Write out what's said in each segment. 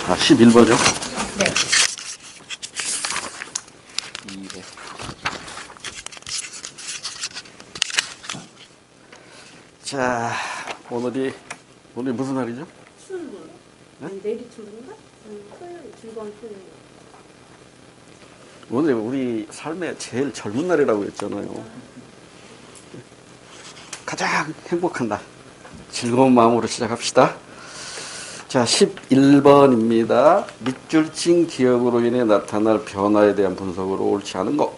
아, 11번이요? 네. 200. 자, 오늘이 무슨 날이죠? 출근. 네? 아니, 내일이 출근인가? 토요일, 즐거운 토요일. 오늘 우리 삶의 제일 젊은 날이라고 했잖아요. 가장 행복한 날. 즐거운 마음으로 시작합시다. 자, 11번입니다. 밑줄친 기억으로 인해 나타날 변화에 대한 분석으로 옳지 않은 것.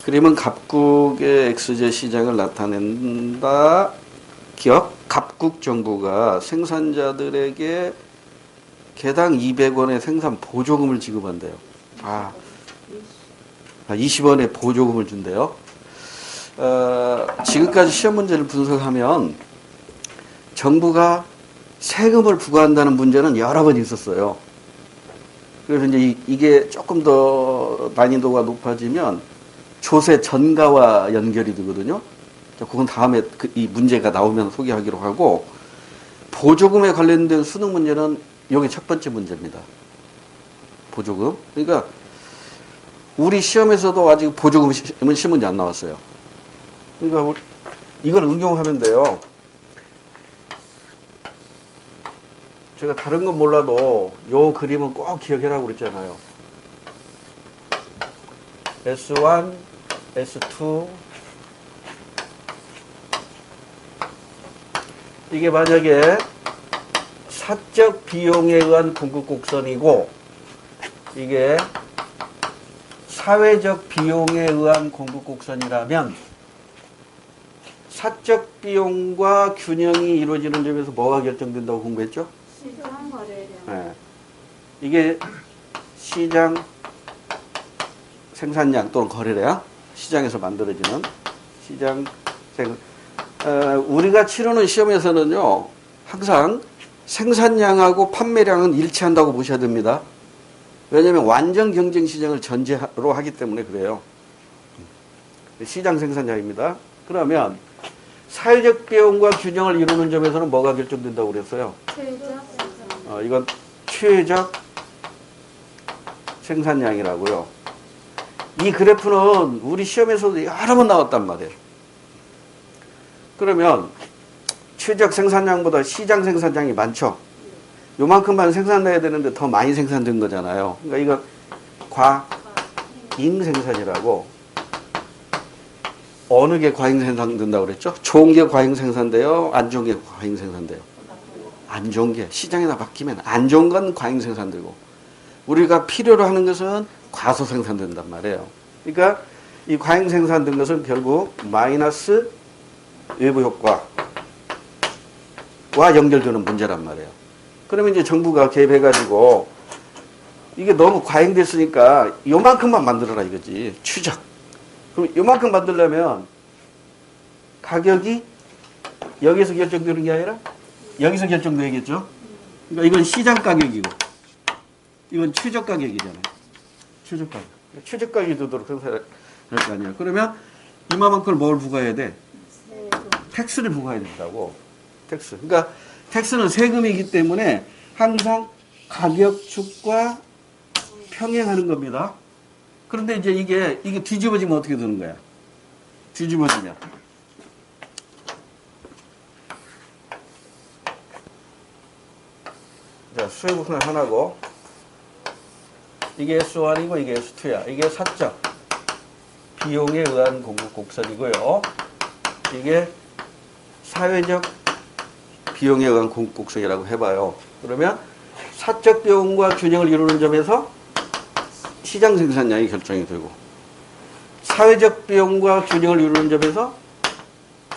그림은 갑국의 X제 시장을 나타낸다. 기억? 갑국 정부가 생산자들에게 개당 200원의 생산 보조금을 지급한대요. 20원의 보조금을 준대요. 지금까지 시험 문제를 분석하면 정부가 세금을 부과한다는 문제는 여러 번 있었어요. 그래서 이제 이게 조금 더 난이도가 높아지면 조세 전가와 연결이 되거든요. 그건 다음에 이 문제가 나오면 소개하기로 하고, 보조금에 관련된 수능 문제는 여기 첫 번째 문제입니다. 보조금. 그러니까 우리 시험에서도 아직 보조금 문제 안 나왔어요. 그러니까 이걸 응용하면 돼요. 제가 다른 건 몰라도 요 그림은 꼭 기억해라고 그랬잖아요. S1, S2. 이게 만약에 사적 비용에 의한 공급 곡선이고, 이게 사회적 비용에 의한 공급 곡선이라면 사적 비용과 균형이 이루어지는 점에서 뭐가 결정된다고 공부했죠? 시장 거래량. 네. 이게 시장 생산량 또는 거래량, 시장에서 만들어지는 시장 우리가 치르는 시험에서는요, 항상 생산량하고 판매량은 일치한다고 보셔야 됩니다. 왜냐하면 완전 경쟁 시장을 전제로 하기 때문에 그래요. 시장 생산량입니다. 그러면 사회적 비용과 균형을 이루는 점에서는 뭐가 결정된다고 그랬어요? 이건 최적 생산량이라고요. 이 그래프는 우리 시험에서도 여러 번 나왔단 말이에요. 그러면 최적 생산량보다 시장 생산량이 많죠. 요만큼만 생산해야 되는데 더 많이 생산된 거잖아요. 그러니까 이건 과잉 생산이라고. 어느 게 과잉 생산된다고 그랬죠? 좋은 게 과잉 생산돼요? 안 좋은 게 과잉 생산돼요? 안 좋은 게. 시장에다 맡기면 안 좋은 건 과잉 생산되고, 우리가 필요로 하는 것은 과소 생산된단 말이에요. 그러니까 이 과잉 생산된 것은 결국 마이너스 외부 효과와 연결되는 문제란 말이에요. 그러면 이제 정부가 개입해가지고 이게 너무 과잉됐으니까 요만큼만 만들어라 이거지. 추적. 그럼 요만큼 만들려면 가격이 여기서 결정되는 게 아니라 여기서 결정되겠죠. 그러니까 이건 시장 가격이고 이건 최저 가격이잖아요. 최저 가격. 최저 가격이 되도록 생산할 거 아니에요. 그러면 이만큼을 뭘 부과해야 돼? 텍스를 부과해야 된다고. 텍스. 그러니까 텍스는 세금이기 때문에 항상 가격축과 평행하는 겁니다. 그런데 이제 이게 뒤집어지면 어떻게 되는 거야? 뒤집어지면. 자, 수의 부분은 하나고, 이게 S1이고 이게 S2야. 이게 사적 비용에 의한 공급 곡선이고요. 이게 사회적 비용에 의한 공급 곡선이라고 해봐요. 그러면 사적 비용과 균형을 이루는 점에서 시장 생산량이 결정이 되고, 사회적 비용과 균형을 이루는 점에서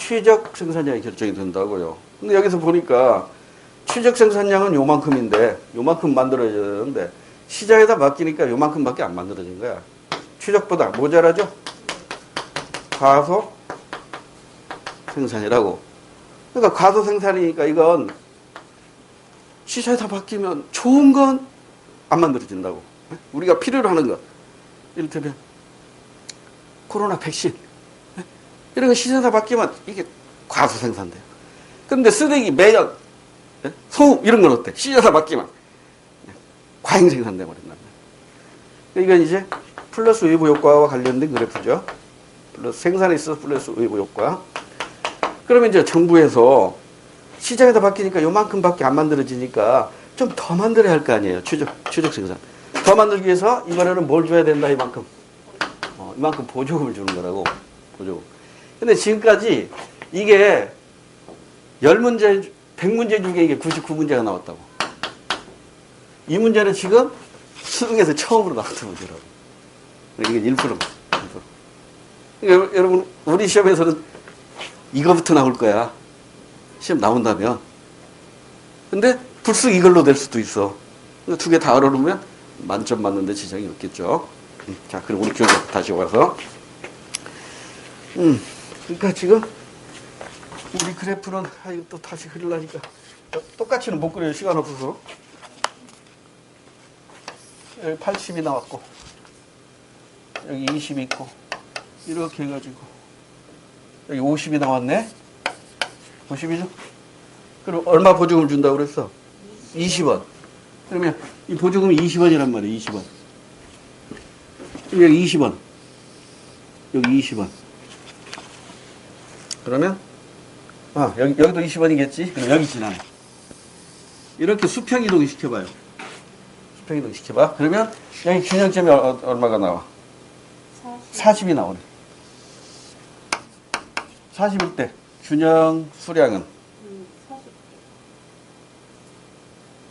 최적 생산량이 결정이 된다고요. 근데 여기서 보니까 최적 생산량은 요만큼인데, 요만큼 만들어져야 되는데 시장에다 맡기니까 요만큼밖에 안 만들어진 거야. 최적보다 모자라죠? 과소 생산이라고. 그러니까 과소 생산이니까 이건 시장에다 맡기면 좋은 건 안 만들어진다고. 우리가 필요로 하는 것. 이를테면 코로나 백신. 이런 거 시장에다 맡기면 이게 과소 생산돼요. 그런데 쓰레기, 매연, 소음 이런 건 어때? 시장에다 맡기면 과잉 생산돼 버린단 말이에요. 이건 이제 플러스 외부 효과와 관련된 그래프죠. 플러스 생산에 있어서 플러스 외부 효과. 그러면 이제 정부에서 시장에다 바뀌니까 요만큼밖에 안 만들어지니까 좀 더 만들어야 할 거 아니에요. 추적 생산. 더 만들기 위해서 이번에는 뭘 줘야 된다, 이만큼. 이만큼 보조금을 주는 거라고. 보조금. 근데 지금까지 이게 10문제, 100문제 중에 이게 99문제가 나왔다고. 이 문제는 지금 수능에서 처음으로 나왔던 문제라고. 이게 1%. 그러니까 여러분, 우리 시험에서는 이거부터 나올 거야. 시험 나온다면. 근데 불쑥 이걸로 될 수도 있어. 두 개 다 알아놓으면 만점 맞는데 지장이 없겠죠. 자, 그럼 우리 교재 다시 와서. 그러니까 지금 우리 그래프는 이거 또 다시 그리려니까 똑같이는 못 그려요. 시간 없어서. 여기 80이 나왔고 여기 20이 있고 이렇게 해가지고 여기 50이 나왔네. 50이죠? 그럼 얼마 보조금을 준다고 그랬어? 20원. 그러면 이 보조금이 20원이란 말이에요. 20원. 여기 20원. 여기 20원. 그러면 여기도 20원이겠지? 그럼 여기 지나네. 이렇게 수평 이동 시켜봐요. 수평 이동 시켜봐. 그러면 여기 균형점이 얼마가 나와? 40이 나오네. 40일 때 균형 수량은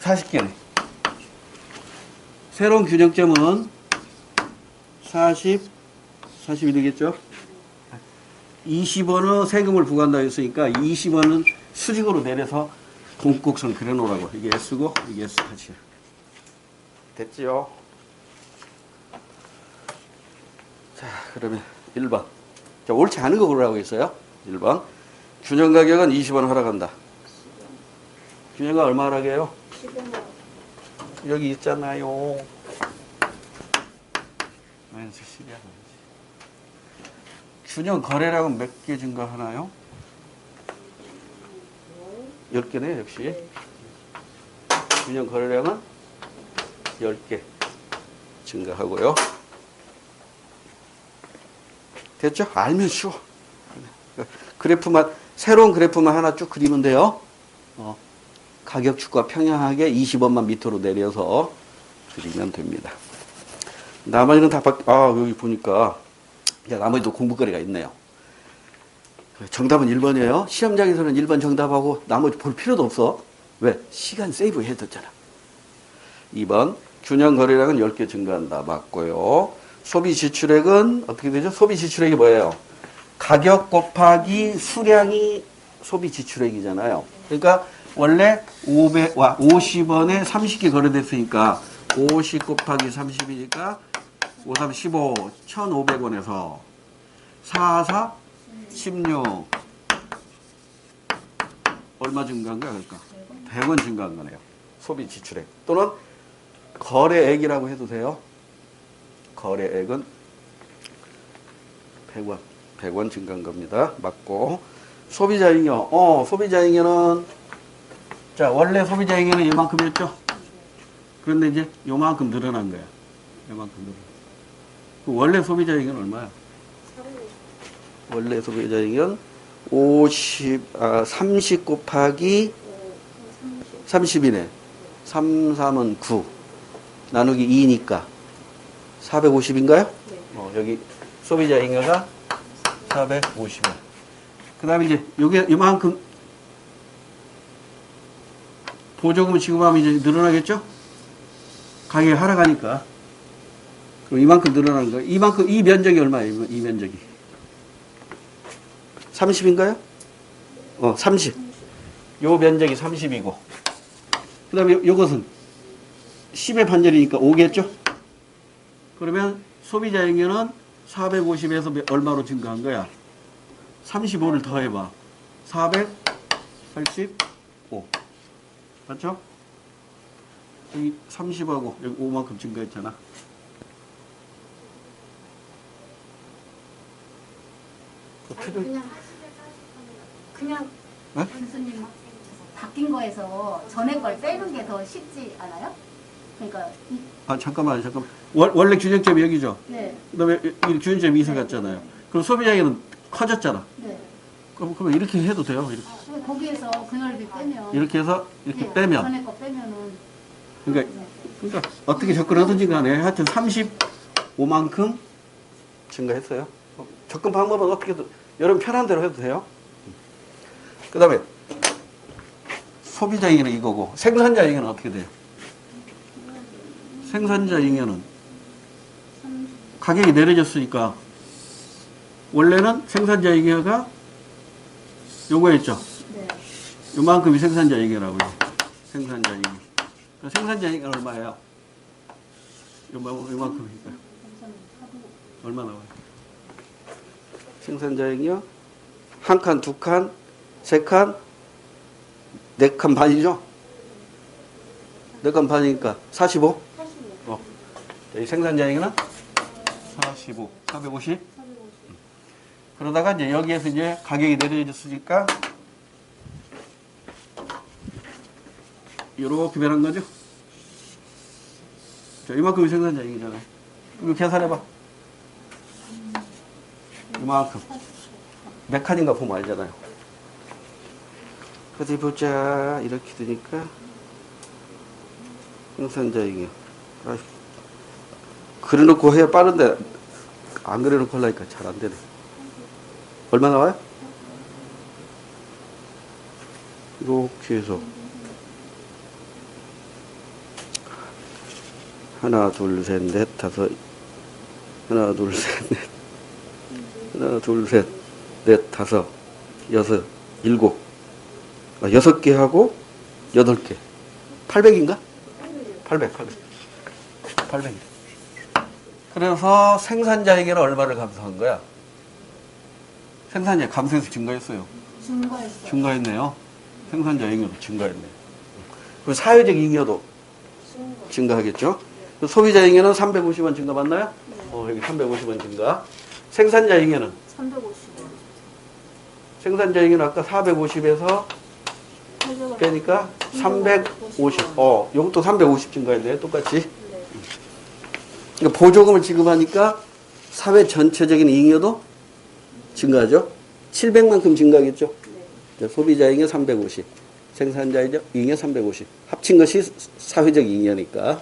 40개네. 새로운 균형점은 40이 되겠죠? 20원은 세금을 부과한다고 했으니까 20원은 수직으로 내려서 공곡선 그려놓으라고. 이게 S고 이게 S8이야. 됐지요? 자, 그러면 1번. 자, 옳지 않은 거 고르라고 했어요. 1번. 균형 가격은 20원 허락한다. 균형가 얼마 허락해요? 15만. 여기 있잖아요. 마이너스 10이야. 균형 거래량은 몇 개 증가하나요? 10개네, 역시. 균형 거래량은 10개 증가하고요. 됐죠? 알면 쉬워. 그래프만, 새로운 그래프만 하나 쭉 그리면 돼요. 가격축과 평행하게 20원만 밑으로 내려서 그리면 됩니다. 나머지는 다 여기 보니까, 나머지도 공부거리가 있네요. 정답은 1번이에요. 시험장에서는 1번 정답하고 나머지 볼 필요도 없어. 왜? 시간 세이브 해뒀잖아. 2번, 균형 거래량은 10개 증가한다. 맞고요. 소비 지출액은 어떻게 되죠? 소비 지출액이 뭐예요? 가격 곱하기 수량이 소비 지출액이잖아요. 그러니까 원래 50원에 30개 거래됐으니까 50 곱하기 30이니까 5, 3, 15, 1,500원에서 4, 4, 16 얼마 증가한 거야? 그러니까 100원 증가한 거네요. 소비 지출액 또는 거래액이라고 해도 돼요. 거래액은 100원 증가한 겁니다. 맞고. 소비자잉여. 소비자잉여는 자, 원래 소비자잉여는 이만큼이었죠. 그런데 이제 요만큼 늘어난 거야. 요만큼 늘어난. 원래 소비자잉여는 얼마야? 원래 소비자잉여는 30 곱하기 30이네. 3, 3은 9. 나누기 2니까 450인가요? 여기 소비자잉여가 450원. 그 다음에 이제 요게 이만큼 보조금 지급하면 이제 늘어나겠죠? 가격이 하락하니까. 그럼 이만큼 늘어나는 거예요. 이 면적이 얼마예요? 이 면적이. 30인가요? 30. 요 면적이 30이고. 그 다음에 요것은 10의 반절이니까 5겠죠? 그러면 소비자잉여는 450에서 얼마로 증가한 거야? 35를 더해봐. 485. 맞죠? 여기 30하고 여기 5만큼 증가했잖아. 그냥 네? 교수님 바뀐 거에서 전에 걸 빼는 게 더 쉽지 않아요? 그러니까 잠깐만. 원래 균형점이 여기죠? 네. 그다음에 이 균형점이 이사 갔잖아요. 그럼 소비자에게는 커졌잖아. 네. 그럼 이렇게 해도 돼요. 이렇게, 근데 거기에서 그 넓이 빼면 이렇게 해서 이렇게 네, 빼면. 전에 거 빼면은 그러니까 어떻게 접근하든지 간에 하여튼 35만큼 증가했어요. 접근 방법은 어떻게든 여러분 편한 대로 해도 돼요. 그 다음에 소비자 잉여는 이거고 생산자 잉여는 어떻게 돼요? 생산자 잉여는 가격이 내려졌으니까 원래는 생산자 잉여가 요거였죠. 네. 요만큼이 생산자 잉여라고요. 생산자 잉여. 생산자 잉여는 얼마예요? 요만큼이니까 얼마 나와요? 생산자 잉여 한 칸, 두 칸, 세 칸, 네 칸 반이죠? 네 칸 반이니까 45? 45. 이 생산자 잉여는 45, 450? 그러다가 이제 여기에서 이제 가격이 내려졌으니까 이렇게 변한 거죠? 자, 이만큼이 생산자 잉여잖아요. 이거 계산해봐. 이만큼. 몇 칸인가 보면 알잖아요. 어디 보자. 이렇게 되니까 생산자 잉여. 그려놓고 해야 빠른데 안 그려놓고 하려니까 잘 안 되네. 얼마 나와요? 이렇게 해서 하나, 둘, 셋, 넷, 다섯. 하나, 둘, 셋, 넷. 하나, 둘, 셋, 넷, 다섯, 여섯, 일곱. 6개 하고 8개. 800인가? 800. 그래서 생산자에게는 얼마를 감소한 거야? 생산자 감소해서 증가했어요. 증가했어요. 증가했네요. 생산자 잉여도 증가했네요. 그리고 사회적 잉여도 증가하겠죠? 소비자 잉여는 350원 증가 맞나요? 여기 350원 증가. 생산자 잉여는? 350원. 생산자 잉여는 아까 450에서 빼니까 350. 요것도 350 증가했네요. 똑같이. 네. 그러니까 보조금을 지급하니까 사회 전체적인 잉여도 증가하죠. 700만큼 증가하겠죠. 네. 소비자 잉여 350, 생산자 잉여 350. 합친 것이 사회적 잉여니까.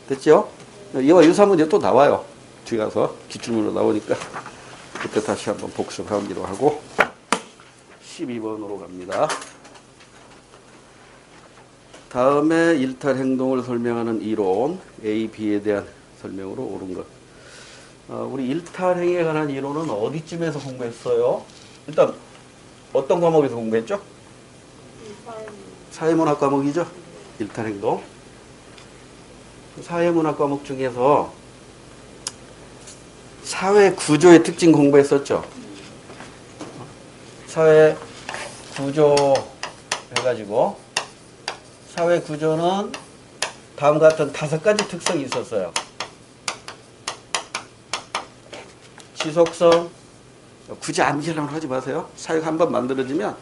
됐죠? 이와 유사 문제 또 나와요. 뒤에 가서 기출문으로 나오니까 그때 다시 한번 복습하기로 하고 12번으로 갑니다. 다음에 일탈 행동을 설명하는 이론 A, B에 대한 설명으로 옳은 것. 우리 일탈 행위에 관한 이론은 어디쯤에서 공부했어요? 일단 어떤 과목에서 공부했죠? 사회문학 과목이죠. 일탈 행동. 사회문학 과목 중에서 사회 구조의 특징 공부했었죠. 사회 구조 해가지고 사회 구조는 다음과 같은 5가지 특성이 있었어요. 지속성, 굳이 암기하려고 하지 마세요. 사회가 한번 만들어지면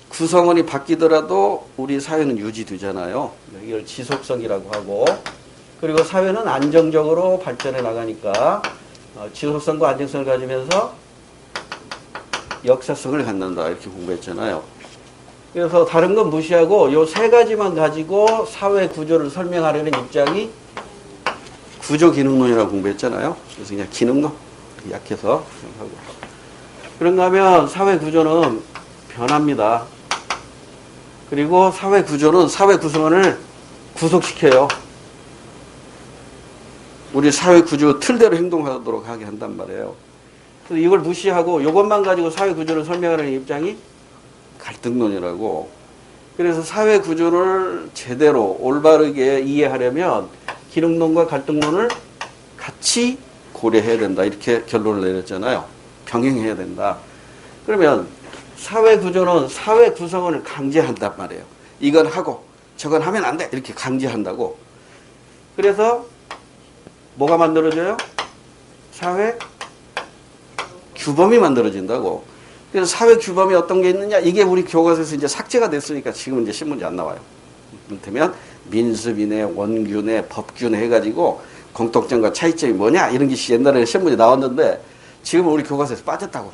구성원이 바뀌더라도 우리 사회는 유지되잖아요. 이걸 지속성이라고 하고, 그리고 사회는 안정적으로 발전해 나가니까 지속성과 안정성을 가지면서 역사성을 갖는다 이렇게 공부했잖아요. 그래서 다른 건 무시하고 요 3가지만 가지고 사회 구조를 설명하려는 입장이 구조기능론이라고 공부했잖아요. 그래서 그냥 기능론 약해서 하고. 그런가 하면 사회 구조는 변합니다. 그리고 사회 구조는 사회 구성원을 구속시켜요. 우리 사회 구조 틀대로 행동하도록 하게 한단 말이에요. 그래서 이걸 무시하고 이것만 가지고 사회 구조를 설명하는 입장이 갈등론이라고. 그래서 사회 구조를 제대로 올바르게 이해하려면 기능론과 갈등론을 같이 고려해야 된다. 이렇게 결론을 내렸잖아요. 병행해야 된다. 그러면 사회 구조는 사회 구성원을 강제한단 말이에요. 이건 하고 저건 하면 안 돼. 이렇게 강제한다고. 그래서 뭐가 만들어져요? 사회 규범이 만들어진다고. 그래서 사회 규범이 어떤 게 있느냐? 이게 우리 교과서에서 이제 삭제가 됐으니까 지금 이제 신문이 안 나와요. 이를테면 민습이네, 원균에, 법균에 해가지고 공통점과 차이점이 뭐냐 이런 게 옛날에 시험문제 나왔는데 지금은 우리 교과서에서 빠졌다고.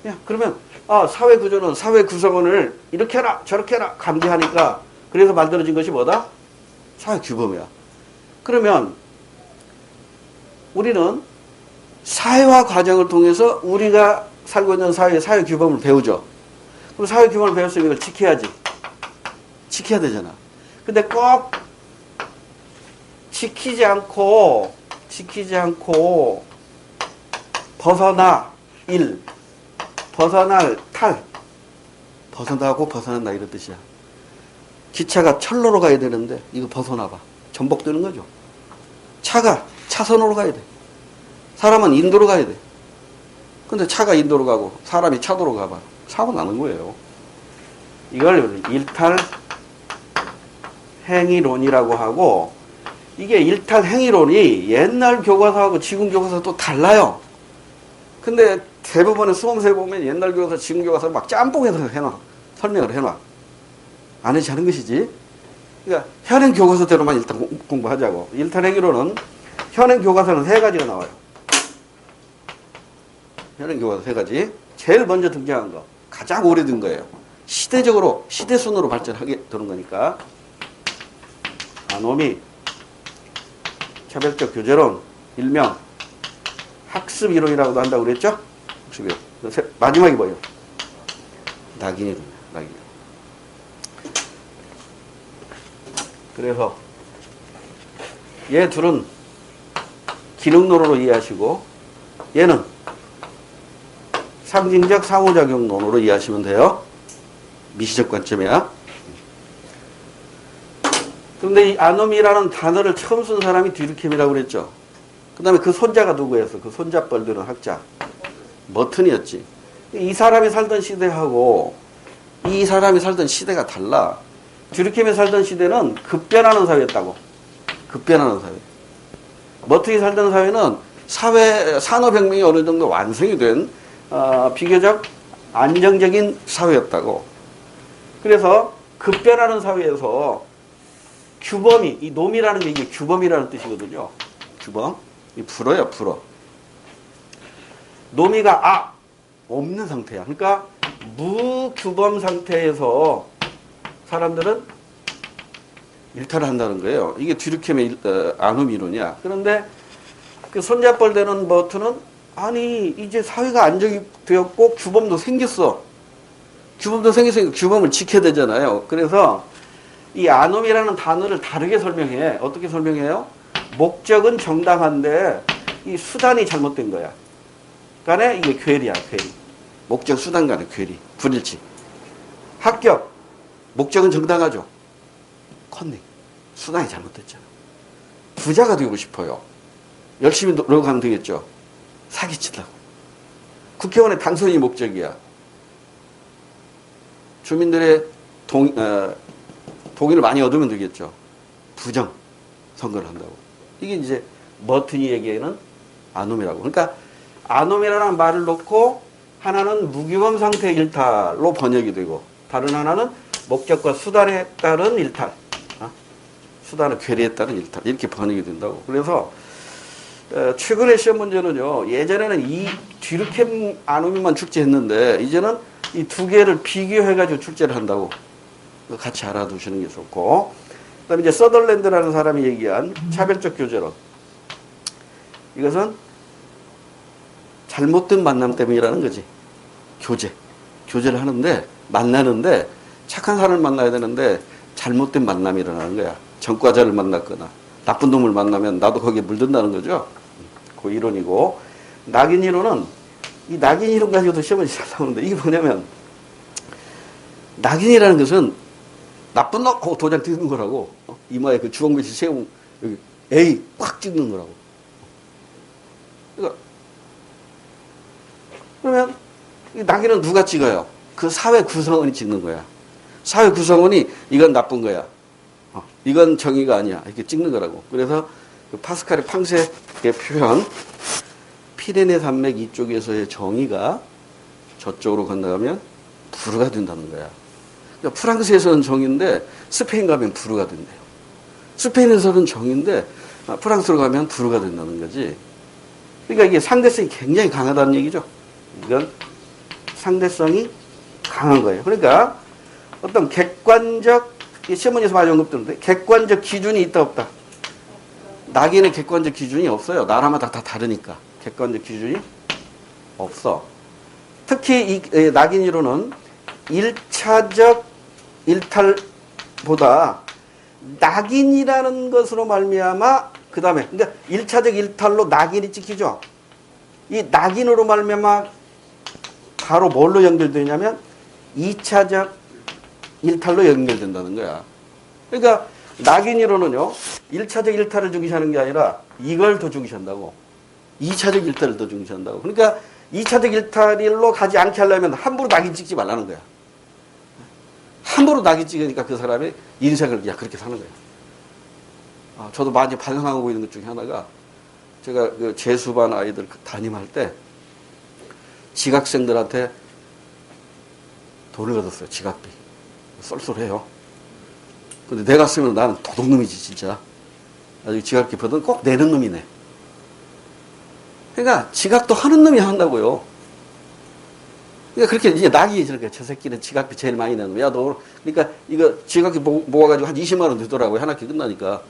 야, 그러면 사회 구조는 사회 구성원을 이렇게 해라 저렇게 해라 감지하니까 그래서 만들어진 것이 뭐다? 사회 규범이야. 그러면 우리는 사회화 과정을 통해서 우리가 살고 있는 사회의 사회 규범을 배우죠. 그럼 사회 규범을 배웠으면 이걸 지켜야지. 지켜야 되잖아. 근데 꼭 지키지 않고 벗어나 벗어날 탈 벗어나고 벗어난다 이런 뜻이야. 기차가 철로로 가야 되는데 이거 벗어나봐. 전복되는 거죠. 차가 차선으로 가야 돼. 사람은 인도로 가야 돼. 근데 차가 인도로 가고 사람이 차도로 가봐. 사고 나는 거예요. 이걸 일탈 행위론이라고 하고 이게 일탈 행위론이 옛날 교과서하고 지금 교과서 또 달라요. 근데 대부분의 수험서에 보면 옛날 교과서 지금 교과서 막 짬뽕해서 해놔. 설명을 해놔. 안 해지 하는 것이지. 그러니까 현행 교과서대로만 일단 공부하자고. 일탈 행위론은 현행 교과서는 3가지가 나와요. 현행 교과서 3가지. 제일 먼저 등장한 거. 가장 오래된 거예요. 시대적으로, 시대순으로 발전하게 되는 거니까. 아노미, 차별적 교재론, 일명 학습이론이라고도 한다고 그랬죠? 학습이론. 마지막이 뭐예요? 낙인이론. 낙인이론. 그래서 얘 둘은 기능론으로 이해하시고 얘는 상징적 상호작용론으로 이해하시면 돼요. 미시적 관점이야. 그런데 이 아노미라는 단어를 처음 쓴 사람이 듀르켐이라고 그랬죠. 그 다음에 그 손자가 누구였어? 그 손자뻘 드는 학자. 머튼이었지. 이 사람이 살던 시대하고 이 사람이 살던 시대가 달라. 듀르켐이 살던 시대는 급변하는 사회였다고. 급변하는 사회. 머튼이 살던 사회는 산업혁명이 어느 정도 완성이 된 비교적 안정적인 사회였다고. 그래서 급변하는 사회에서 규범이, 이 놈이라는 게 이게 규범이라는 뜻이거든요. 규범. 이 불어요, 불어. 놈이가 없는 상태야. 그러니까 무규범 상태에서 사람들은 일탈을 한다는 거예요. 이게 듀르켐의 아노미론이야. 그런데 그 손자뻘 되는 머튼은 아니 이제 사회가 안정이 되었고 규범도 생겼어. 규범도 생겼으니까 규범을 지켜야 되잖아요. 그래서 이 아노미라는 단어를 다르게 설명해. 어떻게 설명해요? 목적은 정당한데 이 수단이 잘못된 거야. 간에 이게 괴리야, 괴리. 목적 수단 간의 괴리, 불일치. 합격. 목적은 정당하죠. 컨닝. 수단이 잘못됐잖아. 부자가 되고 싶어요. 열심히 노력하면 되겠죠. 사기치려고. 국회의원의 당선이 목적이야. 주민들의 동의를 많이 얻으면 되겠죠. 부정 선거를 한다고. 이게 이제 머튼이 얘기에는 아노미라고. 그러니까 아노미라는 말을 놓고 하나는 무규범 상태의 일탈로 번역이 되고 다른 하나는 목적과 수단에 따른 일탈. 수단의 괴리에 따른 일탈. 이렇게 번역이 된다고. 그래서 최근의 시험 문제는요. 예전에는 이 듀르켐 아노미만 출제했는데 이제는 이 두 개를 비교해가지고 출제를 한다고. 같이 알아두시는 게 좋고. 그 다음에 이제 서덜랜드라는 사람이 얘기한 차별적 교제론. 이것은 잘못된 만남 때문이라는 거지. 교제를 하는데, 만나는데, 착한 사람을 만나야 되는데, 잘못된 만남이 일어나는 거야. 전과자를 만났거나, 나쁜 놈을 만나면 나도 거기에 물든다는 거죠. 그 이론이고. 낙인 이론은, 이 낙인 이론 가지고도 시험을 잘 나오는데, 이게 뭐냐면, 낙인이라는 것은 나쁜 놈 하고 도장 찍는 거라고. 이마에 그 주홍빛이 세우면 여기 A 꽉 찍는 거라고. 그러면 이 낙인은 누가 찍어요? 그 사회 구성원이 찍는 거야. 사회 구성원이 이건 나쁜 거야. 이건 정의가 아니야. 이렇게 찍는 거라고. 그래서 그 파스칼의 팡세의 표현 피레네 산맥 이쪽에서의 정의가 저쪽으로 건너가면 불가 된다는 거야. 그러니까 프랑스에서는 정인데 스페인 가면 불우가 된대요. 스페인에서는 정인데 프랑스로 가면 불우가 된다는 거지. 그러니까 이게 상대성이 굉장히 강하다는 얘기죠. 이건 상대성이 강한 거예요. 그러니까 어떤 객관적, 시험문제에서 많이 언급되는데 객관적 기준이 있다 없다. 낙인의 객관적 기준이 없어요. 나라마다 다 다르니까. 객관적 기준이 없어. 특히 이 낙인 이론은 1차적 일탈보다 낙인이라는 것으로 말미암아 그 다음에 그러니까 1차적 일탈로 낙인이 찍히죠. 이 낙인으로 말미암아 바로 뭘로 연결되냐면 2차적 일탈로 연결된다는 거야. 그러니까 낙인이론은요 1차적 일탈을 중시하는 게 아니라 이걸 더 중시한다고. 2차적 일탈을 더 중시한다고. 그러니까 2차적 일탈로 가지 않게 하려면 함부로 낙인 찍지 말라는 거야. 함부로 낙인 찍으니까 그 사람의 인생을 그냥 그렇게 사는 거예요. 저도 많이 반성하고 있는 것 중에 하나가 제가 그 재수반 아이들 담임할 때 지각생들한테 돈을 걷었어요. 지각비. 쏠쏠해요. 근데 내가 쓰면 나는 도둑놈이지 진짜. 아주 지각비 버든 꼭 내는 놈이네. 그러니까 지각도 하는 놈이 한다고요. 그러니까 그렇게 이제 낙이 저렇게 저 새끼는 지각비 제일 많이 내는 놈. 야 너 그러니까 이거 지각비 모아가지고 한 20만 원 되더라고요. 한 학기 끝나니까.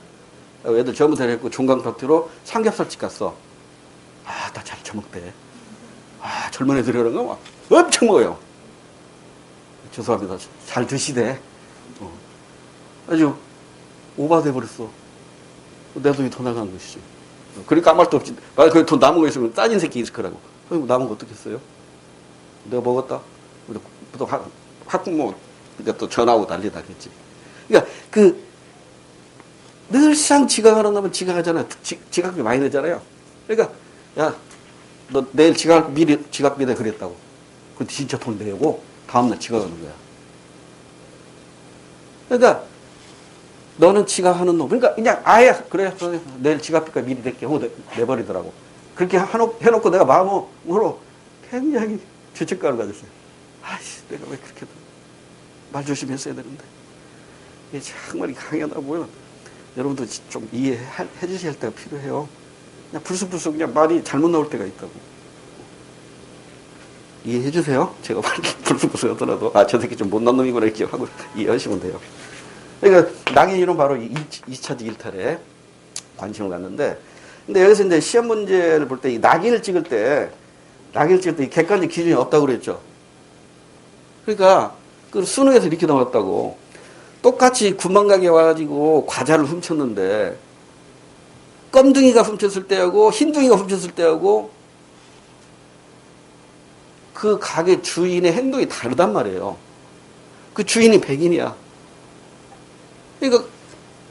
애들 전부 다 했고 종강 파티로 삼겹살집 갔어. 나 잘 처먹대. 젊은 애들이 그런 거 막 엄청 먹어요. 죄송합니다. 잘 드시대. 아주 오바돼 버렸어. 내 돈이 더 나간 것이지. 그러니까 아무 말도 없지. 그 돈 남은 거 있으면 따진 새끼 있을 거라고. 남은 거 어떻게 했어요? 내가 먹었다. 또 학부모 또 전화하고 난리 나겠지. 그러니까 늘상 지각하는 놈은 지각하잖아요. 지각비 많이 내잖아요. 그러니까 야 너 내일 지각비 내 그랬다고. 근데 진짜 돈 내고 다음날 지각하는 거야. 그러니까 너는 지각하는 놈. 그러니까 그냥 아예 그래 내일 지각비가 미리 낼게 하고 내버리더라고. 그렇게 해놓고 내가 마음으로 굉장히 죄책감을 가졌어요. 내가 왜 그렇게 말 조심했어야 되는데. 이게 정말 강하다 보면 여러분도 좀 이해해 주셔야 할 때가 필요해요. 그냥 불쑥불쑥 그냥 말이 잘못 나올 때가 있다고. 이해해 주세요. 제가 말이 불쑥불쑥 하더라도 저 새끼 좀 못난 놈이구나 이렇게 하고 이해하시면 돼요. 그러니까 낙인 이론 바로 2차적 일탈에 관심을 갖는데, 근데 여기서 이제 시험 문제를 볼 때 이 낙인을 찍을 때 이 객관적 기준이 없다고 그랬죠. 그러니까 그 수능에서 이렇게 나왔다고. 똑같이 구멍가게 와가지고 과자를 훔쳤는데 껌둥이가 훔쳤을 때하고 흰둥이가 훔쳤을 때하고 그 가게 주인의 행동이 다르단 말이에요. 그 주인이 백인이야. 그러니까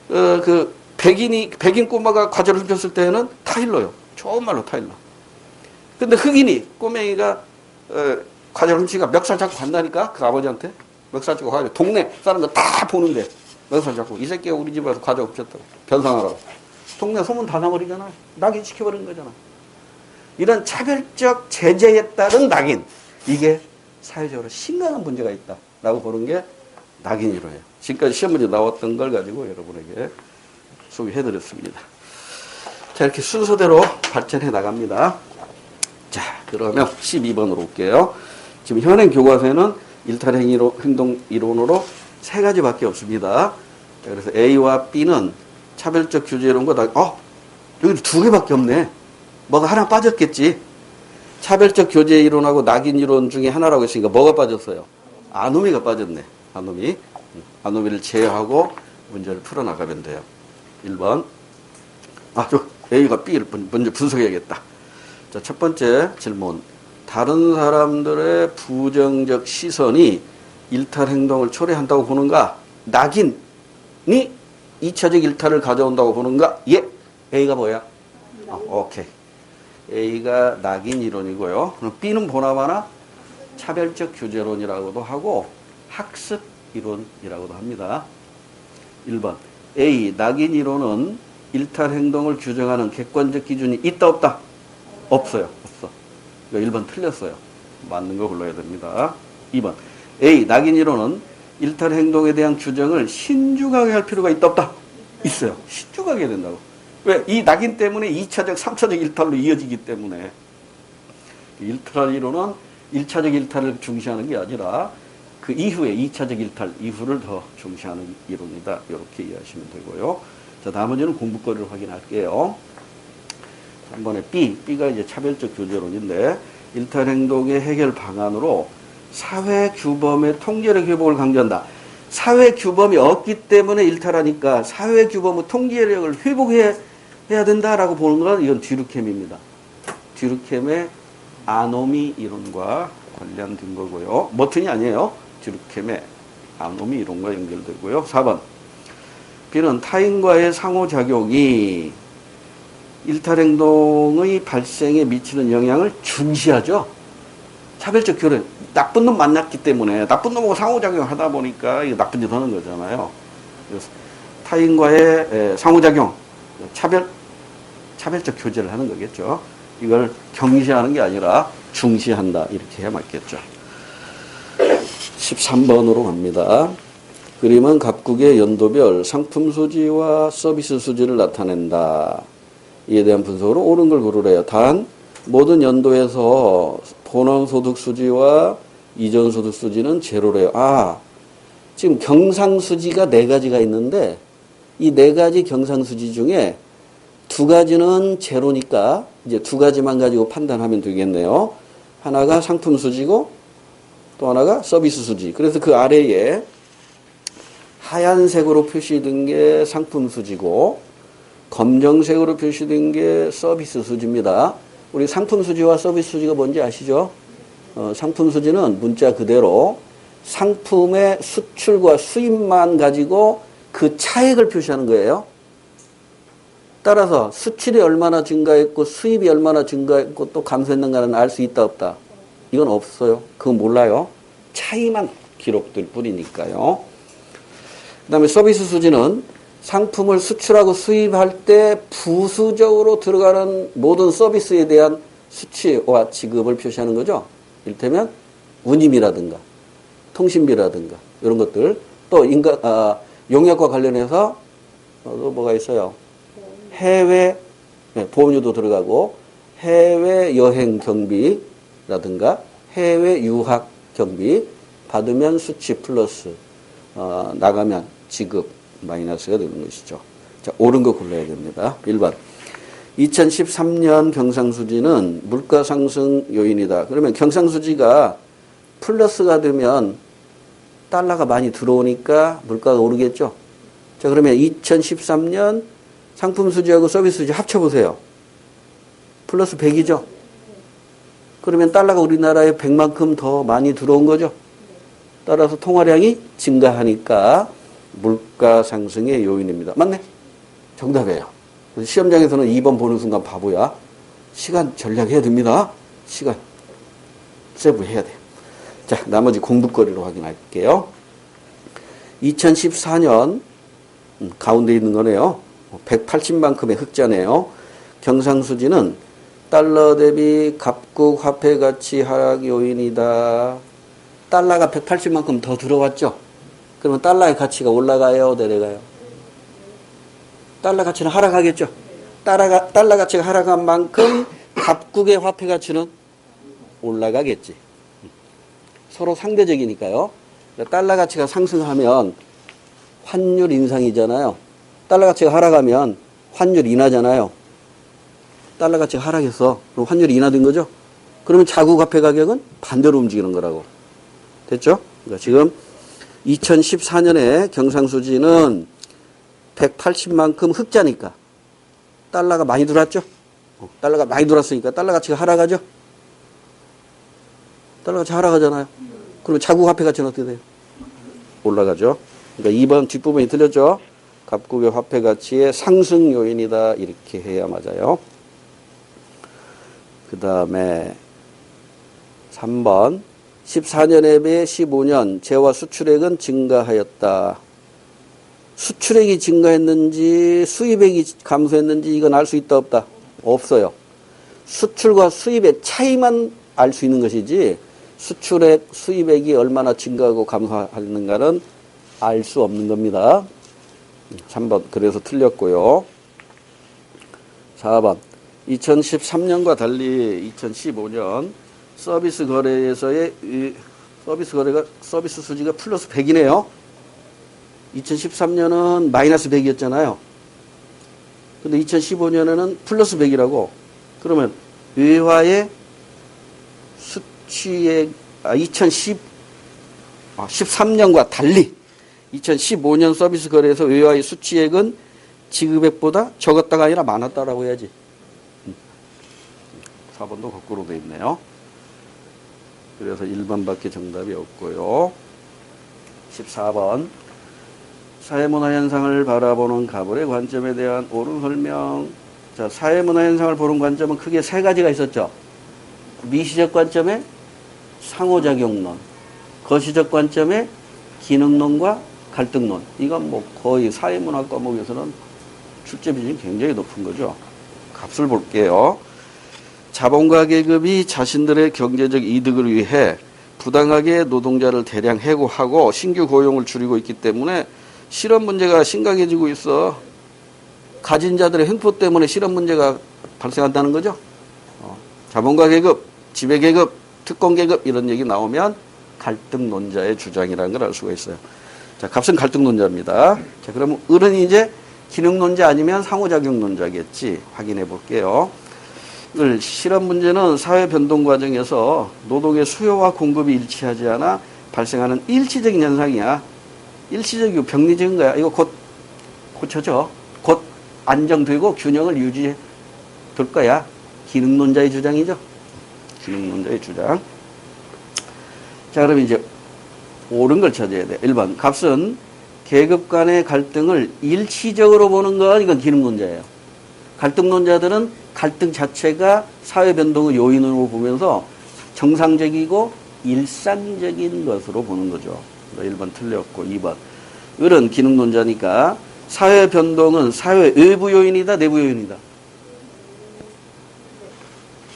그 백인 꼬마가 과자를 훔쳤을 때는 타일러요. 좋은 말로 타일러. 근데 흑인이 꼬맹이가 과자를 훔치니까 멱살 잡고 간다니까 그 아버지한테 멱살 잡고 가지고 동네 사람들 다 보는데 멱살 잡고 이 새끼가 우리 집에 와서 과자 훔쳤다고 변상하라고 동네 소문 다 나버리잖아. 낙인 시켜버리는 거잖아. 이런 차별적 제재에 따른 낙인, 이게 사회적으로 심각한 문제가 있다라고 보는 게 낙인이로예요. 지금까지 시험 문제 나왔던 걸 가지고 여러분에게 소개해드렸습니다. 자, 이렇게 순서대로 발전해 나갑니다. 자, 그러면 12번으로 올게요. 지금 현행 교과서에는 일탈행동 이론으로 3가지밖에 없습니다. 자, 그래서 A와 B는 차별적 규제 이론과 여기 2개밖에 없네. 뭐가 하나 빠졌겠지. 차별적 교제 이론하고 낙인 이론 중에 하나라고 했으니까 뭐가 빠졌어요? 아노미가 빠졌네. 아노미를 제어하고 문제를 풀어나가면 돼요. 1번. A가 B를 먼저 분석해야겠다. 자, 첫 번째 질문. 다른 사람들의 부정적 시선이 일탈 행동을 초래한다고 보는가? 낙인이 2차적 일탈을 가져온다고 보는가? 예. A가 뭐야? 오케이. A가 낙인 이론이고요. 그럼 B는 보나마나 차별적 규제론이라고도 하고 학습 이론이라고도 합니다. 1번. A. 낙인 이론은 일탈 행동을 규정하는 객관적 기준이 있다 없다? 없어요. 없어. 1번 틀렸어요. 맞는 거 골라야 됩니다. 2번. A. 낙인 이론은 일탈 행동에 대한 규정을 신중하게 할 필요가 있다 없다? 있어요. 신중하게 해야 된다고. 왜? 이 낙인 때문에 2차적, 3차적 일탈로 이어지기 때문에. 일탈 이론은 1차적 일탈을 중시하는 게 아니라 그 이후에 2차적 일탈 이후를 더 중시하는 이론이다. 이렇게 이해하시면 되고요. 자, 다음 문제는 공부거리를 확인할게요. 3번에 B가 이제 차별적 교제론인데 일탈 행동의 해결 방안으로 사회 규범의 통제력 회복을 강조한다. 사회 규범이 없기 때문에 일탈하니까 사회 규범의 통제력을 회복해야 된다라고 보는 건 이건 듀르켐입니다. 듀르켐의 아노미 이론과 관련된 거고요. 머튼이 아니에요. 듀르켐의 아노미 이론과 연결되고요. 4번. B는 타인과의 상호작용이 일탈행동의 발생에 미치는 영향을 중시하죠. 차별적 교련. 나쁜 놈 만났기 때문에 나쁜 놈하고 상호작용을 하다 보니까 이게 나쁜 짓 하는 거잖아요. 그래서 타인과의 상호작용, 차별적 교제를 하는 거겠죠. 이걸 경시하는 게 아니라 중시한다. 이렇게 해야 맞겠죠. 13번으로 갑니다. 그림은 각국의 연도별 상품 수지와 서비스 수지를 나타낸다. 이에 대한 분석으로 옳은 걸 고르래요. 단 모든 연도에서 본원소득 수지와 이전소득 수지는 제로래요. 지금 경상수지가 4가지가 있는데 이 4가지 경상수지 중에 2가지는 제로니까 이제 2가지만 가지고 판단하면 되겠네요. 하나가 상품 수지고 또 하나가 서비스 수지. 그래서 그 아래에 하얀색으로 표시된 게 상품 수지고 검정색으로 표시된 게 서비스 수지입니다. 우리 상품 수지와 서비스 수지가 뭔지 아시죠? 상품 수지는 문자 그대로 상품의 수출과 수입만 가지고 그 차액을 표시하는 거예요. 따라서 수출이 얼마나 증가했고 수입이 얼마나 증가했고 또 감소했는가는 알 수 있다 없다? 이건 없어요. 그건 몰라요. 차이만 기록될 뿐이니까요. 그 다음에 서비스 수지는 상품을 수출하고 수입할 때 부수적으로 들어가는 모든 서비스에 대한 수치와 지급을 표시하는 거죠. 이를테면 운임이라든가 통신비라든가 이런 것들. 또 용역과 관련해서 또 뭐가 있어요. 해외 보험료도 들어가고 해외 여행 경비라든가 해외 유학 경비 받으면 수치 플러스 나가면 지급 마이너스가 되는 것이죠. 자, 옳은 거 골라야 됩니다. 1번. 2013년 경상수지는 물가 상승 요인이다. 그러면 경상수지가 플러스가 되면 달러가 많이 들어오니까 물가가 오르겠죠. 자, 그러면 2013년 상품 수지하고 서비스 수지 합쳐보세요. 플러스 100이죠. 그러면 달러가 우리나라에 100만큼 더 많이 들어온 거죠. 따라서 통화량이 증가하니까 물가 상승의 요인입니다. 맞네? 정답이에요. 시험장에서는 2번 보는 순간 바보야. 시간 전략해야 됩니다. 시간 세브해야 돼요. 자, 나머지 공부거리로 확인할게요. 2014년 가운데 있는 거네요. 180만큼의 흑자네요. 경상수지는 달러 대비 각국 화폐 가치 하락 요인이다. 달러가 180만큼 더 들어왔죠. 그러면 달러의 가치가 올라가요, 내려가요? 달러 가치는 하락하겠죠. 달러 가치가 하락한 만큼 각국의 화폐 가치는 올라가겠지. 서로 상대적이니까요. 달러 가치가 상승하면 환율 인상이잖아요. 달러 가치가 하락하면 환율 인하잖아요. 달러 가치가 하락해서 그럼 환율이 인하된 거죠. 그러면 자국 화폐 가격은 반대로 움직이는 거라고. 됐죠? 그러니까 지금 2014년에 경상수지는 180만큼 흑자니까 달러가 많이 들어왔죠. 달러가 많이 들어왔으니까 달러 가치가 하락하죠. 달러 가치 하락하잖아요. 그럼 자국 화폐 가치는 어떻게 돼요? 올라가죠. 그러니까 2번 뒷부분이 틀렸죠. 각국의 화폐 가치의 상승 요인이다. 이렇게 해야 맞아요. 그 다음에 3번 14년에 비해 15년 재화 수출액은 증가하였다. 수출액이 증가했는지 수입액이 감소했는지 이건 알 수 있다 없다? 없어요. 수출과 수입의 차이만 알 수 있는 것이지 수출액, 수입액이 얼마나 증가하고 감소하는가는 알 수 없는 겁니다. 3번. 그래서 틀렸고요. 4번. 2013년과 달리 2015년 서비스 거래에서의 서비스 수지가 플러스 100이네요. 2013년은 마이너스 100이었잖아요. 근데 2015년에는 플러스 100이라고. 그러면 외화의 수취액 13년과 달리 2015년 서비스 거래에서 외화의 수취액은 지급액보다 적었다가 아니라 많았다라고 해야지. 4번도 거꾸로 돼 있네요. 그래서 1번밖에 정답이 없고요. 14번. 사회문화 현상을 바라보는 가불의 관점에 대한 옳은 설명. 자, 사회문화 현상을 보는 관점은 크게 세 가지가 있었죠. 미시적 관점의 상호작용론, 거시적 관점의 기능론과 갈등론. 이건 뭐 거의 사회문화 과목에서는 출제 비중이 굉장히 높은 거죠. 값을 볼게요. 자본가 계급이 자신들의 경제적 이득을 위해 부당하게 노동자를 대량 해고하고 신규 고용을 줄이고 있기 때문에 실업 문제가 심각해지고 있어. 가진 자들의 횡포 때문에 실업 문제가 발생한다는 거죠. 자본가 계급, 지배 계급, 특권 계급 이런 얘기 나오면 갈등론자의 주장이라는 걸 알 수가 있어요. 자, 값은 갈등론자입니다. 자, 그러면 을은 이제 기능론자 아니면 상호작용론자겠지. 확인해 볼게요. 실업 문제는 사회 변동 과정에서 노동의 수요와 공급이 일치하지 않아 발생하는 일시적인 현상이야. 일시적이고 병리적인 거야. 이거 곧 고쳐져. 곧 안정되고 균형을 유지될 거야. 기능론자의 주장이죠. 기능론자의 주장. 자, 그럼 이제 옳은 걸 찾아야 돼. 1번. 값은 계급 간의 갈등을 일시적으로 보는 건 이건 기능론자예요. 갈등론자들은 갈등 자체가 사회 변동의 요인으로 보면서 정상적이고 일상적인 것으로 보는 거죠. 1번 틀렸고 2번. 을은 기능론자니까 사회 변동은 사회 외부 요인이다, 내부 요인이다.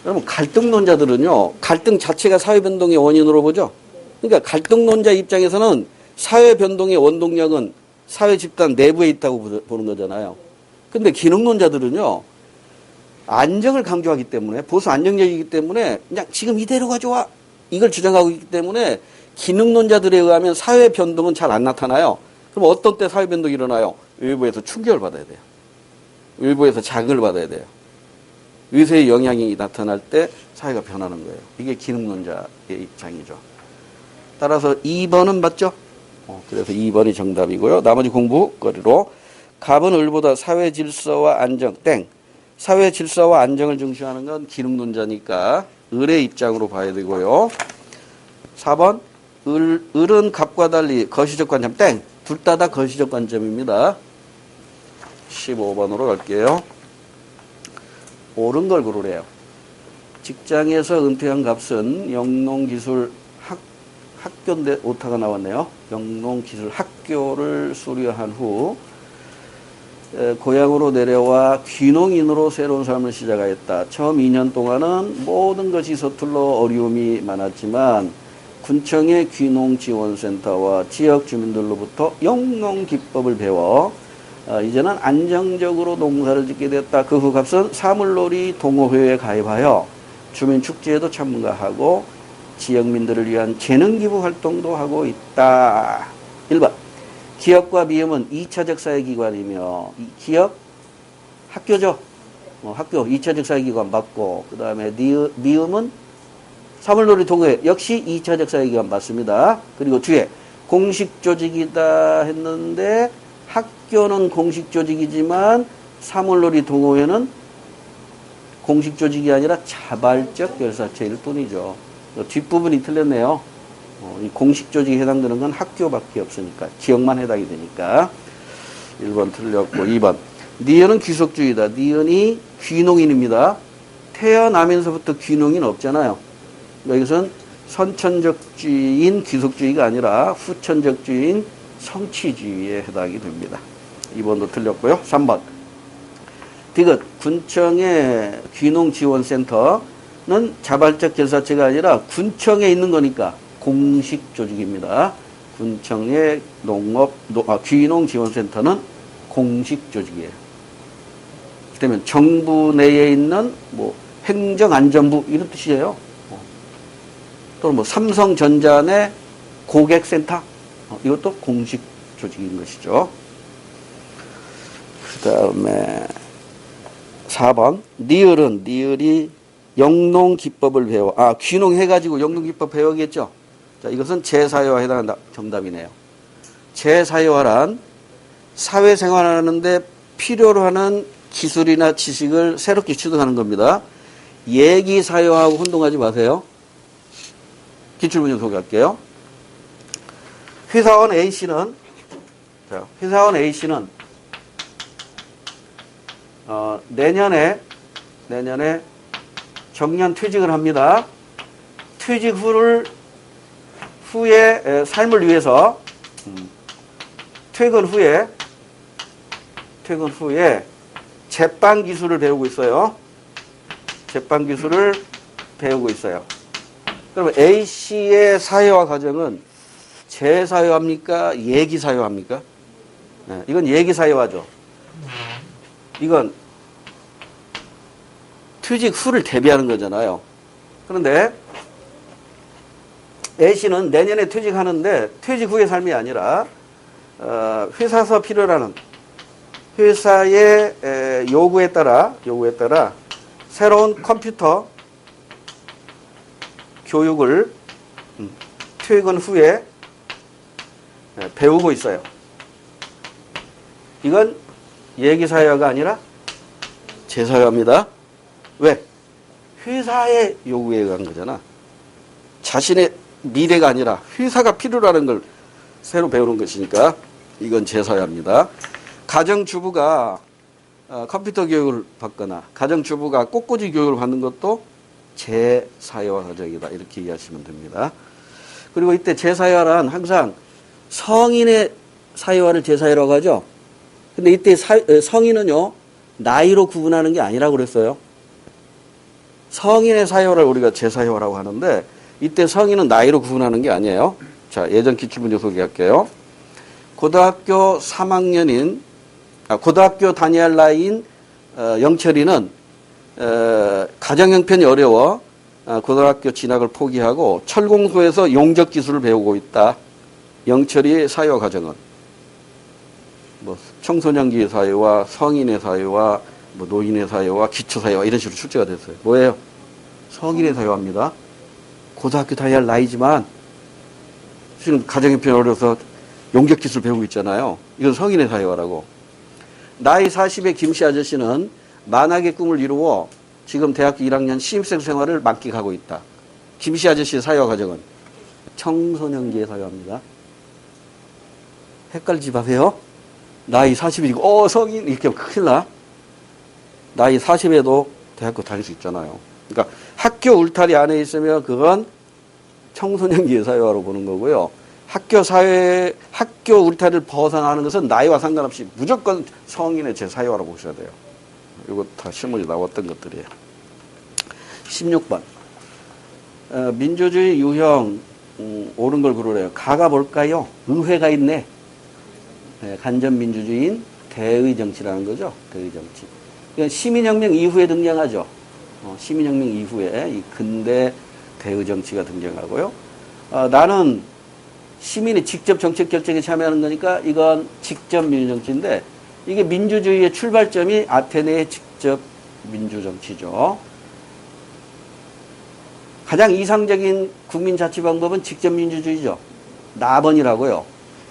여러분 갈등론자들은요. 갈등 자체가 사회 변동의 원인으로 보죠. 그러니까 갈등론자 입장에서는 사회 변동의 원동력은 사회 집단 내부에 있다고 보는 거잖아요. 근데 기능론자들은요. 안정을 강조하기 때문에 보수 안정적이기 때문에 그냥 지금 이대로가 좋아 이걸 주장하고 있기 때문에 기능론자들에 의하면 사회 변동은 잘 안 나타나요. 그럼 어떤 때 사회 변동이 일어나요? 외부에서 충격을 받아야 돼요. 외부에서 자극을 받아야 돼요. 외세의 영향이 나타날 때 사회가 변하는 거예요. 이게 기능론자의 입장이죠. 따라서 2번은 맞죠? 그래서 2번이 정답이고요. 나머지 공부거리로 갑은 을보다 사회 질서와 안정 땡. 사회 질서와 안정을 중시하는 건 기능론자니까 을의 입장으로 봐야 되고요. 4번 을은 갑과 달리 거시적 관점 땡. 둘 다 거시적 관점입니다. 15번으로 갈게요. 옳은 걸 고르래요. 직장에서 은퇴한 값은 영농기술 학교인데 오타가 나왔네요. 영농기술 학교를 수료한 후 고향으로 내려와 귀농인으로 새로운 삶을 시작하였다. 처음 2년 동안은 모든 것이 서툴러 어려움이 많았지만 군청의 귀농지원센터와 지역 주민들로부터 영농기법을 배워 이제는 안정적으로 농사를 짓게 되었다. 그 후 값은 사물놀이 동호회에 가입하여 주민축제에도 참가하고 지역민들을 위한 재능기부 활동도 하고 있다. 1번. 기업과 미음은 2차적 사회기관이며 기업, 학교죠. 학교 2차적 사회기관 맞고 그 다음에 미음은 사물놀이 동호회 역시 2차적 사회기관 맞습니다. 그리고 뒤에 공식조직이다 했는데 학교는 공식조직이지만 사물놀이 동호회는 공식조직이 아니라 자발적 결사체일 뿐이죠. 뒷부분이 틀렸네요. 이 공식조직에 해당되는 건 학교밖에 없으니까 지역만 해당이 되니까 1번 틀렸고 2번 니은은 귀속주의다. 니은이 귀농인입니다. 태어나면서부터 귀농인 없잖아요. 여기서는 선천적주의인 귀속주의가 아니라 후천적주의인 성취주의에 해당이 됩니다. 2번도 틀렸고요. 3번 디귿 군청의 귀농지원센터는 자발적 결사체가 아니라 군청에 있는 거니까 공식 조직입니다. 군청의 귀농지원센터는 공식 조직이에요. 그러면 정부 내에 있는 뭐 행정안전부 이런 뜻이에요. 또는 뭐 삼성전자 내 고객센터 이것도 공식 조직인 것이죠. 그 다음에 4번 니을이 영농기법을 배워 귀농해가지고 영농기법 배우겠죠. 자, 이것은 제사회화에 해당한다. 정답이네요. 제사회화란 사회생활하는데 필요로 하는 기술이나 지식을 새롭게 취득하는 겁니다. 얘기사회화하고 혼동하지 마세요. 기출문제 소개할게요. 회사원 A씨는 내년에 정년 퇴직을 합니다. 퇴직 후에 삶을 위해서 퇴근 후에 제빵 기술을 배우고 있어요. 제빵 기술을 배우고 있어요. 그러면 A씨의 사회화 과정은 제사회화입니까? 얘기사회화입니까? 네, 이건 얘기사회화죠. 이건 퇴직 후를 대비하는 거잖아요. 그런데 A씨는 내년에 퇴직하는데 퇴직 후의 삶이 아니라 회사에서 필요로 하는 회사의 요구에 따라 새로운 컴퓨터 교육을 퇴근 후에 배우고 있어요. 이건 얘기사회화가 아니라 제사회화입니다. 왜? 회사의 요구에 의한 거잖아. 자신의 미래가 아니라 회사가 필요로 하는 걸 새로 배우는 것이니까 이건 제사회화입니다. 가정주부가 컴퓨터 교육을 받거나 가정주부가 꽃꽂이 교육을 받는 것도 제사회화 과정이다. 이렇게 이해하시면 됩니다. 그리고 이때 제사회화란 항상 성인의 사회화를 제사회화라고 하죠. 근데 이때 성인은요, 나이로 구분하는 게 아니라고 그랬어요. 성인의 사회화를 우리가 제사회화라고 하는데 이때 성인은 나이로 구분하는 게 아니에요. 자, 예전 기출문제 소개할게요. 고등학교 3학년인 고등학교 다니할 나이인 영철이는 가정 형편이 어려워 고등학교 진학을 포기하고 철공소에서 용접 기술을 배우고 있다. 영철이의 사회화 과정은 뭐 청소년기의 사회와 성인의 사회와 뭐 노인의 사회와 기초 사회와 이런 식으로 출제가 됐어요. 뭐예요? 성인의 사회화입니다. 고등학교 다니할 나이지만 지금 가정 형편이 어려서 용접 기술 배우고 있잖아요. 이건 성인의 사회화라고. 나이 40의 김씨 아저씨는 만학의 꿈을 이루어 지금 대학교 1학년 신입생 생활을 만끽하고 있다. 김씨 아저씨의 사회화 과정은 청소년기의 사회화입니다. 헷갈리지 마세요. 나이 40이고 성인 이렇게 하면 큰일 나. 나이 40에도 대학교 다닐 수 있잖아요. 그러니까 학교 울타리 안에 있으면 그건 청소년기의 사회화로 보는 거고요. 학교 울타리를 벗어나는 것은 나이와 상관없이 무조건 성인의 제 사회화로 보셔야 돼요. 이거 다 실문에 나왔던 것들이에요. 16번. 민주주의 유형 옳은 걸 고르래요. 가가 뭘까요? 의회가 있네. 간접민주주의인 대의정치라는 거죠. 대의정치. 시민혁명 이후에 등장하죠. 시민혁명 이후에 이 근대 대의정치가 등장하고요. 나는 시민이 직접 정책 결정에 참여하는 거니까 이건 직접 민주정치인데 이게 민주주의의 출발점이 아테네의 직접 민주정치죠. 가장 이상적인 국민자치 방법은 직접 민주주의죠. 나번이라고요.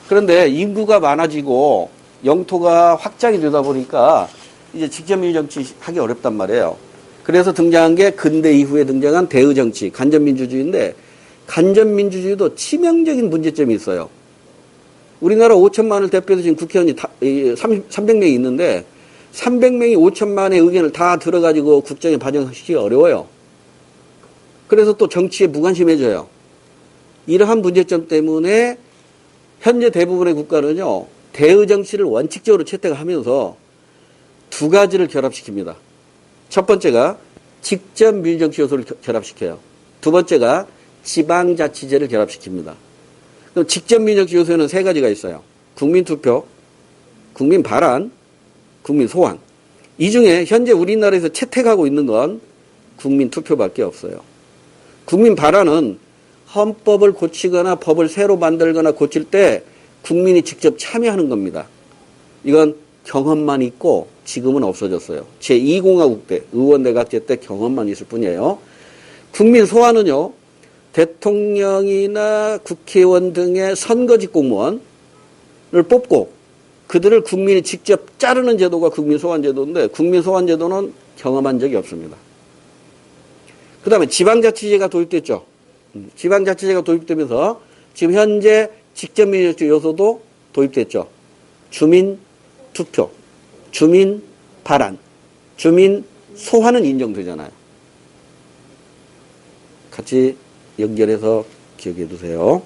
그런데 인구가 많아지고 영토가 확장이 되다 보니까 이제 직접 민주정치 하기 어렵단 말이에요. 그래서 등장한 게 근대 이후에 등장한 대의정치, 간접민주주의인데 간접민주주의도 치명적인 문제점이 있어요. 우리나라 5천만을 대표해서 지금 국회의원이 300명이 있는데 300명이 5천만의 의견을 다 들어가지고 국정에 반영시키기 어려워요. 그래서 또 정치에 무관심해져요. 이러한 문제점 때문에 현재 대부분의 국가는요, 대의정치를 원칙적으로 채택하면서 두 가지를 결합시킵니다. 첫 번째가 직접 민주정치 요소를 결합시켜요. 두 번째가 지방자치제를 결합시킵니다. 그럼 직접 민주정치 요소에는 세 가지가 있어요. 국민투표, 국민발안, 국민소환. 이 중에 현재 우리나라에서 채택하고 있는 건 국민투표밖에 없어요. 국민발안은 헌법을 고치거나 법을 새로 만들거나 고칠 때 국민이 직접 참여하는 겁니다. 이건 경험만 있고 지금은 없어졌어요. 제2공화국 때 의원내각제 때 경험만 있을 뿐이에요. 국민소환은요. 대통령이나 국회의원 등의 선거직 공무원을 뽑고 그들을 국민이 직접 자르는 제도가 국민소환제도인데 국민소환제도는 경험한 적이 없습니다. 그 다음에 지방자치제가 도입됐죠. 지방자치제가 도입되면서 지금 현재 직접민주주의 요소도 도입됐죠. 주민투표, 주민발안, 주민소환은 인정되잖아요. 같이 연결해서 기억해 두세요.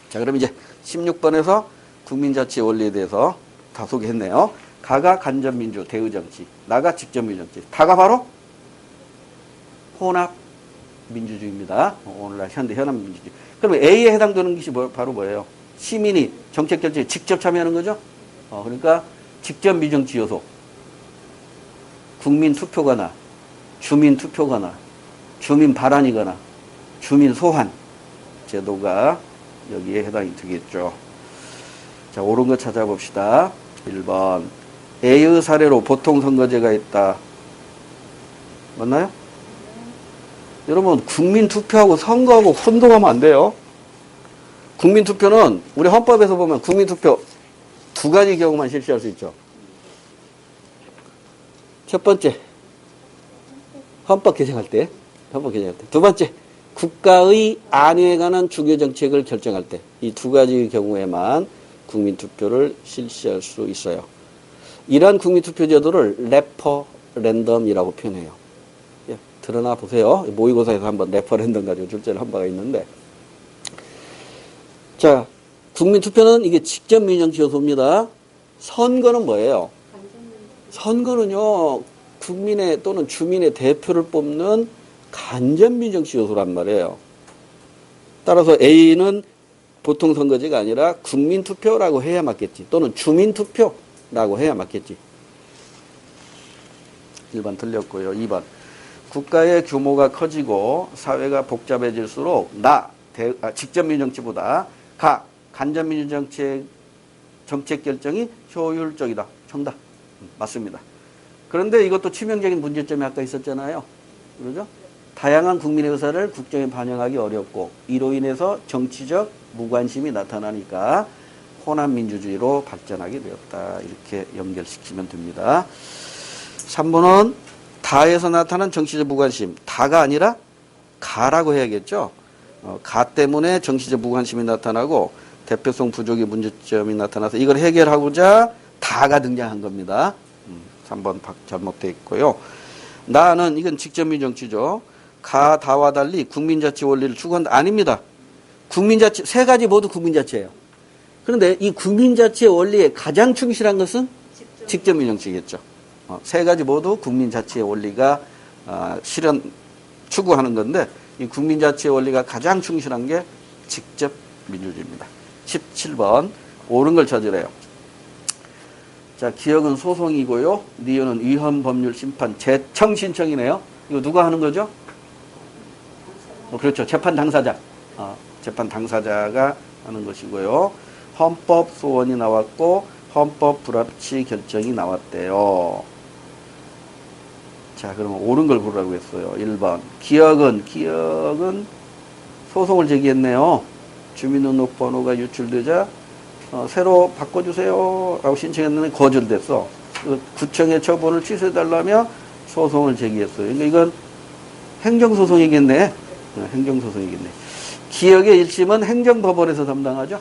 자, 그럼 이제 16번에서 국민자치 원리에 대해서 다 소개했네요. 가가 간접민주, 대의정치, 나가 직접민주정치. 다가 바로 혼합민주주의입니다. 오늘날 현대 현합민주주의. 그러면 A에 해당되는 것이 바로 뭐예요? 시민이 정책 결정에 직접 참여하는 거죠? 그러니까 직접민주정치 요소. 국민투표거나, 주민투표거나, 주민발안이거나, 주민소환 제도가 여기에 해당이 되겠죠. 자, 옳은 거 찾아봅시다. 1번. A의 사례로 보통선거제가 있다. 맞나요? 여러분, 국민투표하고 선거하고 혼동하면 안 돼요. 국민투표는 우리 헌법에서 보면 국민투표 두 가지 경우만 실시할 수 있죠. 첫 번째, 헌법 개정할 때. 두 번째, 국가의 안위에 관한 중요 정책을 결정할 때. 이 두 가지 경우에만 국민투표를 실시할 수 있어요. 이러한 국민투표 제도를 레퍼랜덤이라고 표현해요. 예, 드러나 보세요. 모의고사에서 한번 레퍼랜덤 가지고 출제를 한 바가 있는데. 자, 국민투표는 이게 직접 민주정치 요소입니다. 선거는 뭐예요? 선거는요, 국민의 또는 주민의 대표를 뽑는 간접 민주정치 요소란 말이에요. 따라서 A는 보통 선거제가 아니라 국민투표라고 해야 맞겠지. 또는 주민투표라고 해야 맞겠지. 1번 틀렸고요. 2번. 국가의 규모가 커지고 사회가 복잡해질수록 직접 민주정치보다 간접 민주정책 정책 결정이 효율적이다. 정답. 맞습니다. 그런데 이것도 치명적인 문제점이 아까 있었잖아요. 그러죠? 다양한 국민의 의사를 국정에 반영하기 어렵고 이로 인해서 정치적 무관심이 나타나니까 혼합민주주의로 발전하게 되었다. 이렇게 연결시키면 됩니다. 3번은 다에서 나타난 정치적 무관심. 다가 아니라 가라고 해야겠죠. 가 때문에 정치적 무관심이 나타나고 대표성 부족의 문제점이 나타나서 이걸 해결하고자 다가 등장한 겁니다. 3번 잘못되어 있고요. 나는 이건 직접민주정치죠. 가, 다와 달리 국민자치 원리를 추구한다. 아닙니다. 국민자치, 세 가지 모두 국민자치예요. 그런데 이 국민자치의 원리에 가장 충실한 것은 직접민주정치겠죠. 세 가지 모두 국민자치의 원리가 추구하는 건데 이 국민자치의 원리가 가장 충실한 게 직접민주주의입니다. 17번 옳은 걸 찾으래요. 자, 기억은 소송이고요. 니은은 위헌법률 심판 재청 신청이네요. 이거 누가 하는 거죠? 그렇죠. 재판 당사자. 재판 당사자가 하는 것이고요. 헌법 소원이 나왔고 헌법 불합치 결정이 나왔대요. 자, 그러면 옳은 걸 고르라고 했어요. 1번. 기억은 소송을 제기했네요. 주민등록번호가 유출되자 새로 바꿔주세요 라고 신청했는데 거절됐어. 구청의 처분을 취소해달라며 소송을 제기했어요. 그러니까 이건 행정소송이겠네. 행정소송이겠네. 기억의 1심은 행정법원에서 담당하죠.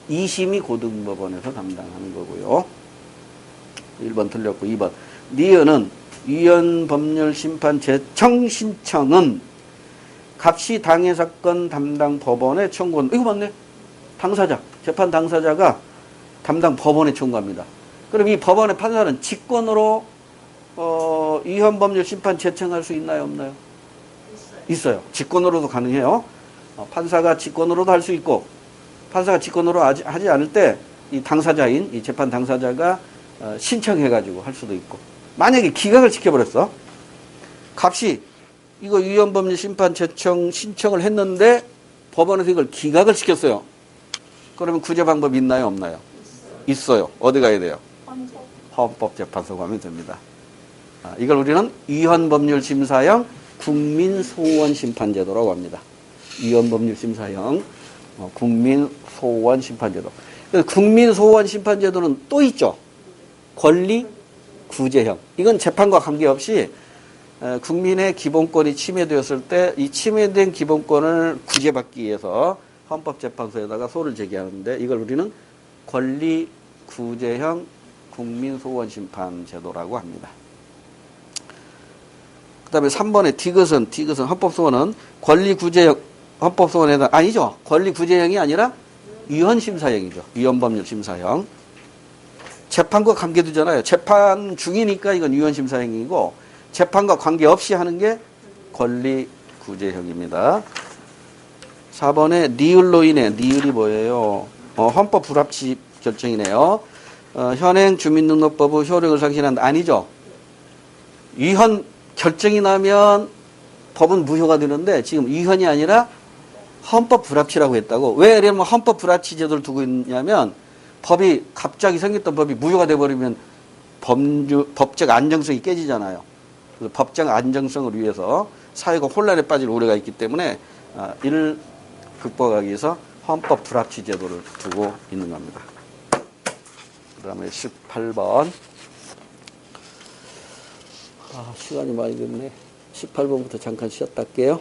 2심이 고등법원에서 담당하는 거고요. 1번 틀렸고 2번. 니은은 위헌법률 심판 재청 신청은 갑시 당해 사건 담당 법원에 청구한. 이거 맞네. 당사자, 재판 당사자가 담당 법원에 청구합니다. 그럼 이 법원의 판사는 직권으로 위헌법률 심판 제청할 수 있나요, 없나요? 있어요. 직권으로도 가능해요. 판사가 직권으로도 할 수 있고, 판사가 직권으로 하지 않을 때 이 당사자인 이 재판 당사자가 신청해가지고 할 수도 있고, 만약에 기각을 시켜버렸어. 값이 이거 위헌법률 심판 제청 신청을 했는데 법원에서 이걸 기각을 시켰어요. 그러면 구제 방법이 있나요, 없나요? 있어요. 어디 가야 돼요? 헌법재판소 가면 됩니다. 이걸 우리는 위헌법률심사형 국민소원심판제도라고 합니다. 위헌법률심사형 국민소원심판제도. 그래서 국민소원심판제도는 또 있죠. 권리구제형. 이건 재판과 관계없이 국민의 기본권이 침해되었을 때 이 침해된 기본권을 구제받기 위해서 헌법재판소에다가 소를 제기하는데 이걸 우리는 권리구제형 국민소원심판제도라고 합니다. 그 다음에 3번에 디귿은 헌법소원은 권리구제형, 헌법소원에다, 아니죠. 권리구제형이 아니라 위헌심사형이죠. 위헌법률심사형. 재판과 관계두잖아요. 재판 중이니까 이건 위헌심사형이고, 재판과 관계없이 하는 게 권리구제형입니다. 4번에 니을로 인해, 니을이 뭐예요? 헌법 불합치 결정이네요. 현행 주민등록법의 효력을 상실한다. 아니죠. 위헌 결정이 나면 법은 무효가 되는데 지금 위헌이 아니라 헌법 불합치라고 했다고. 왜 이러면 헌법 불합치 제도를 두고 있냐면 법이 갑자기 생겼던 법이 무효가 돼버리면 법적 안정성이 깨지잖아요. 그래서 법적 안정성을 위해서 사회가 혼란에 빠질 우려가 있기 때문에 이를 극복하기 위해서 헌법 불합치 제도를 두고 있는 겁니다. 그 다음에 18번. 시간이 많이 됐네. 18번부터 잠깐 쉬었다 할게요.